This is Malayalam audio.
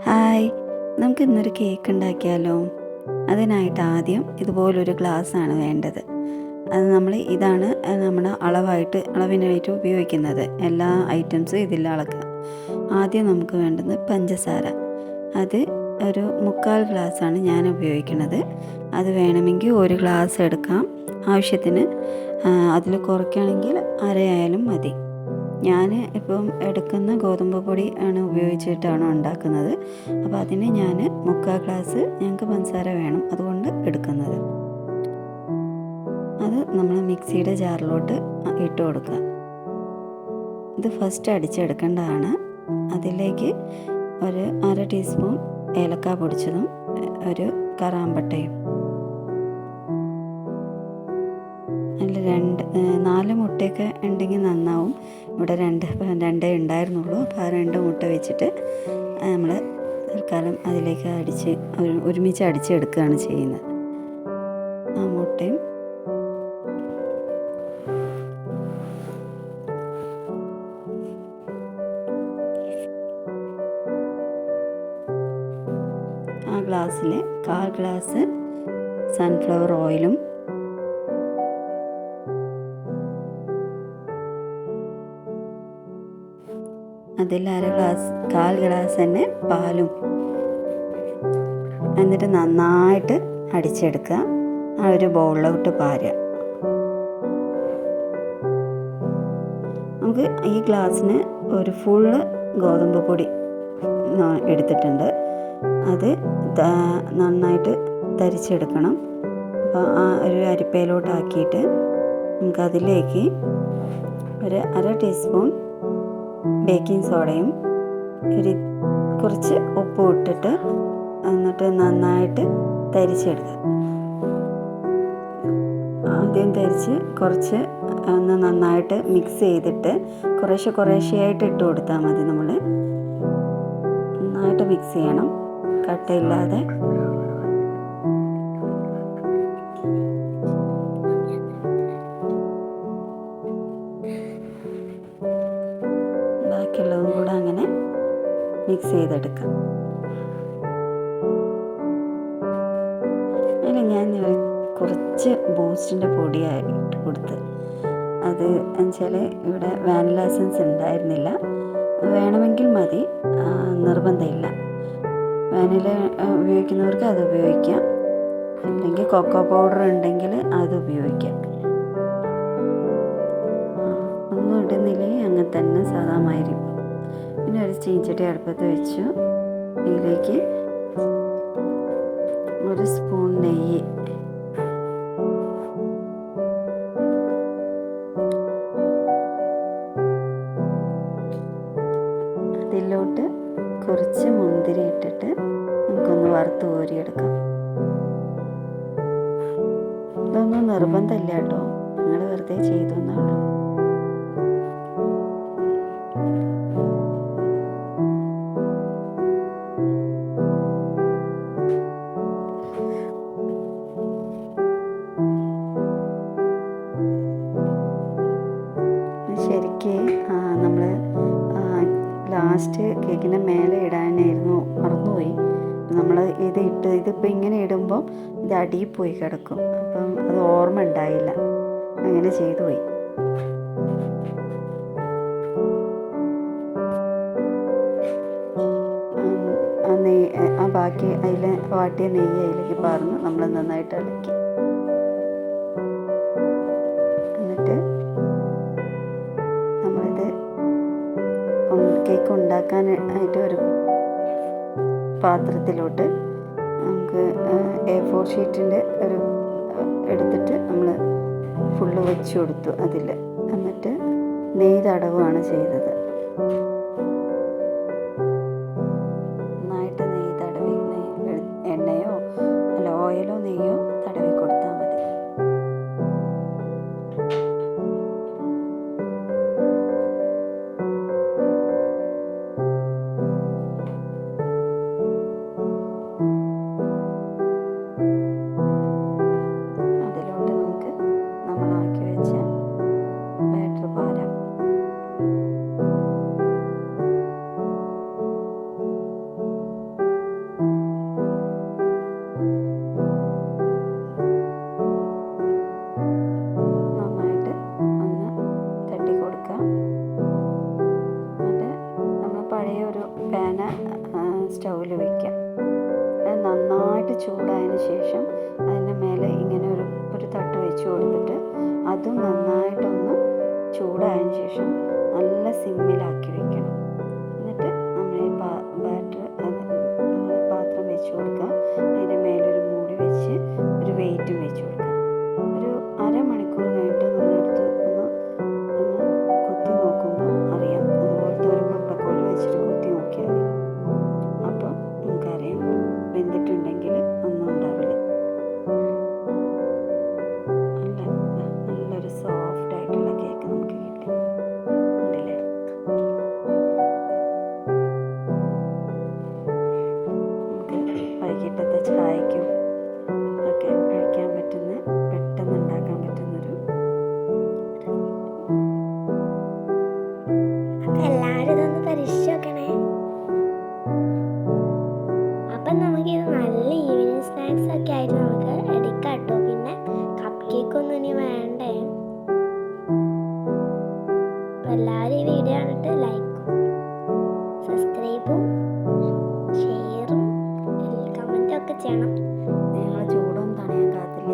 ഹായ്, നമുക്ക് ഇന്നൊരു കേക്ക് ഉണ്ടാക്കിയാലോ? അതിനായിട്ട് ആദ്യം ഇതുപോലൊരു ഗ്ലാസ്സാണ് വേണ്ടത്. ഇതാണ് നമ്മുടെ അളവിനായിട്ട് ഉപയോഗിക്കുന്നത്. എല്ലാ ഐറ്റംസും ഇതിൽ അളക്കുക. ആദ്യം നമുക്ക് വേണ്ടത് പഞ്ചസാര. അത് ഒരു 3/4 ഗ്ലാസ്സാണ് ഞാൻ ഉപയോഗിക്കുന്നത്. അത് വേണമെങ്കിൽ 1 ഗ്ലാസ് എടുക്കാം. ആവശ്യത്തിന് അതിൽ കുറയ്ക്കുകയാണെങ്കിൽ അരയായാലും മതി. ഞാൻ ഇപ്പം എടുക്കുന്ന ഗോതമ്പ് പൊടി ആണ് ഉപയോഗിച്ചിട്ടാണ് ഉണ്ടാക്കുന്നത്. അപ്പോൾ അതിന് ഞാൻ 3/4 ഗ്ലാസ് ഞങ്ങൾക്ക് പഞ്ചസാര വേണം, അതുകൊണ്ട് എടുക്കുന്നത്. അത് നമ്മൾ മിക്സിയുടെ ജാറിലോട്ട് ഇട്ട് കൊടുക്കുക. ഇത് ഫസ്റ്റ് അടിച്ചെടുക്കേണ്ടതാണ്. അതിലേക്ക് ഒരു 1/2 ടീസ്പൂൺ ഏലക്ക പൊടിച്ചതും ഒരു കറാമ്പട്ടയും, അതിൽ 4 മുട്ടയൊക്കെ ഉണ്ടെങ്കിൽ നന്നാവും. ഇവിടെ രണ്ടേ ഉണ്ടായിരുന്നുള്ളൂ. അപ്പോൾ ആ 2 മുട്ട വെച്ചിട്ട് നമ്മൾ തൽക്കാലം അതിലേക്ക് ഒരുമിച്ച് അടിച്ചെടുക്കുകയാണ് ചെയ്യുന്നത്. ആ മുട്ടയും ആ ഗ്ലാസ്സിൽ 1/4 ഗ്ലാസ് സൺഫ്ലവർ ഓയിലും അതിൽ 1/4 ഗ്ലാസ് തന്നെ പാലും, എന്നിട്ട് നന്നായിട്ട് അടിച്ചെടുക്കുക. ആ ഒരു ബൗളിലോട്ട് പാരുക. നമുക്ക് ഈ ഗ്ലാസ്സിന് ഒരു ഫുള്ള് ഗോതമ്പ് പൊടി എടുത്തിട്ടുണ്ട്. അത് നന്നായിട്ട് തരിച്ചെടുക്കണം. അപ്പോൾ ആ ഒരു അരിപ്പയിലോട്ടാക്കിയിട്ട് നമുക്കതിലേക്ക് ഒരു 1/2 ടീസ്പൂൺ ബേക്കിംഗ് സോഡയും കുറച്ച് ഉപ്പും ഇട്ടിട്ട് എന്നിട്ട് നന്നായിട്ട് തരിച്ചെടുക്കുക. ആദ്യം തരിച്ച് കുറച്ച് ഒന്ന് നന്നായിട്ട് മിക്സ് ചെയ്തിട്ട് കുറേശ്ശെയായിട്ട് ഇട്ട് കൊടുത്താൽ മതി. നമ്മൾ നന്നായിട്ട് മിക്സ് ചെയ്യണം, കട്ടയില്ലാതെ. ബാക്കിയുള്ളതും കൂടെ അങ്ങനെ മിക്സ് ചെയ്തെടുക്കാം. അതിൽ ഞാൻ കുറച്ച് ബൂസ്റ്റിൻ്റെ പൊടിയായിട്ട് കൊടുത്ത്, അത് എന്നുവെച്ചാൽ ഇവിടെ വാനില എസൻസ് ഉണ്ടായിരുന്നില്ല. വേണമെങ്കിൽ മതി, നിർബന്ധമില്ല. വാനില ഉപയോഗിക്കുന്നവർക്ക് അത് ഉപയോഗിക്കാം, അല്ലെങ്കിൽ കൊക്കോ പൗഡർ ഉണ്ടെങ്കിൽ അത് ഉപയോഗിക്കാം. ഒന്നും ഇടുന്നില്ലെങ്കിൽ അങ്ങനെ തന്നെ സാധാമായിരിക്കും. പിന്നെ ഒരു ചീഞ്ചട്ടി അടുപ്പത്ത് വെച്ചു. ഇതിലേക്ക് 1 സ്പൂൺ നെയ്യ്, അതിലോട്ട് കുറച്ച് മുന്തിരി ഇട്ടിട്ട് നമുക്കൊന്ന് വറുത്ത് കോരിയെടുക്കാം. ഇതൊന്നും നിർബന്ധമില്ല കേട്ടോ, നിങ്ങൾ വെറുതെ ചെയ്തെന്നുള്ളൂ. ശരിക്ക് നമ്മൾ ലാസ്റ്റ് കേക്കിൻ്റെ മേലെ ഇടാനായിരുന്നു, മറന്നുപോയി. നമ്മൾ ഇതിപ്പോൾ ഇങ്ങനെ ഇടുമ്പോൾ ഇത് അടിയിൽ പോയി കിടക്കും. അപ്പം അത് ഓർമ്മ ഉണ്ടായില്ല, അങ്ങനെ ചെയ്തു പോയി. ബാക്കി അതിൽ വാട്ടിയ നെയ്യ് അതിലേക്ക് പാർന്ന് നമ്മൾ നന്നായിട്ട് ഇളക്കി. എന്നിട്ട് നമ്മളിത് കേക്ക് ഉണ്ടാക്കാനായിട്ട് ഒരു പാത്രത്തിലോട്ട് നമുക്ക് A4 ഷീറ്റിൻ്റെ എടുത്തിട്ട് നമ്മൾ ഫുള്ള് വെച്ച് കൊടുത്തു അതിൽ. എന്നിട്ട് നെയ്യ് തടവുകയാണ് ചെയ്തത്. നന്നായിട്ട് നെയ്യ് തടവി, എണ്ണയോ അല്ല ഓയിലോ നെയ്യോ തടവി കൊടുത്താൽ മതി. അതിലോട്ട് നമുക്ക് നമ്മളാക്കി വെച്ച ബാറ്റർ പാരാം. ഇങ്ങനെ സ്റ്റൗവിൽ വയ്ക്കാം. നന്നായിട്ട് ചൂടായതിന് ശേഷം അതിൻ്റെ മേലെ ഇങ്ങനെ ഒരു തട്ട് വെച്ച് കൊടുത്തിട്ട് അതും നന്നായിട്ടൊന്ന് ചൂടായതിന് ശേഷം നല്ല സിമ്മിലാക്കി വെക്കണം. എന്നിട്ട് നമ്മൾ ഈ ബാറ്റർ പാത്രം വെച്ച് കൊടുക്കുക. അതിൻ്റെ മേലൊരു മൂടി വെച്ച് ഒരു വെയിറ്റും വെച്ച് കൊടുക്കുക. ഒരു അരമണിക്കൂർ കഴിഞ്ഞിട്ട് നമ്മളെടുത്ത് ഒന്ന് കുത്തി നോക്കുമ്പോൾ അറിയാം. അതുപോലത്തെ ഒരു മുട്ടക്കോല് വെച്ചിട്ട് കുത്തി നോക്കിയാൽ മതി. അപ്പം നമുക്കറിയാം വെന്തിട്ടുണ്ടെങ്കിൽ ഒന്നും ഉണ്ടാവില്ല. നല്ലൊരു സോഫ്റ്റ് ആയിട്ടുള്ള കേക്ക് നമുക്ക് കിട്ടി. ഉണ്ടല്ലേ? നമുക്ക് വൈകിട്ടത്തെ ചായക്കും ഒക്കെ കഴിക്കാൻ പറ്റുന്ന, പെട്ടെന്ന് ഉണ്ടാക്കാൻ പറ്റുന്നൊരു എല്ലാവരും ഇതൊന്ന് പരീക്ഷിച്ച് നോക്കണേ. അപ്പം നമുക്കിത് നല്ല ഈവനിങ് സ്നാക്സ് ഒക്കെ ആയിട്ട് നമുക്ക് എടുക്കാം കേട്ടോ. പിന്നെ കപ്പ് കേക്കൊന്നും ഇനി വേണ്ടേ. എല്ലാവരും ഈ വീഡിയോ കണ്ടിട്ട് ലൈക്കും സബ്സ്ക്രൈബും ഷെയറും കമൻറ്റും ഒക്കെ ചെയ്യണം. നിങ്ങൾ ചൂടൊന്നും തണയാൻ കാത്തില്ല.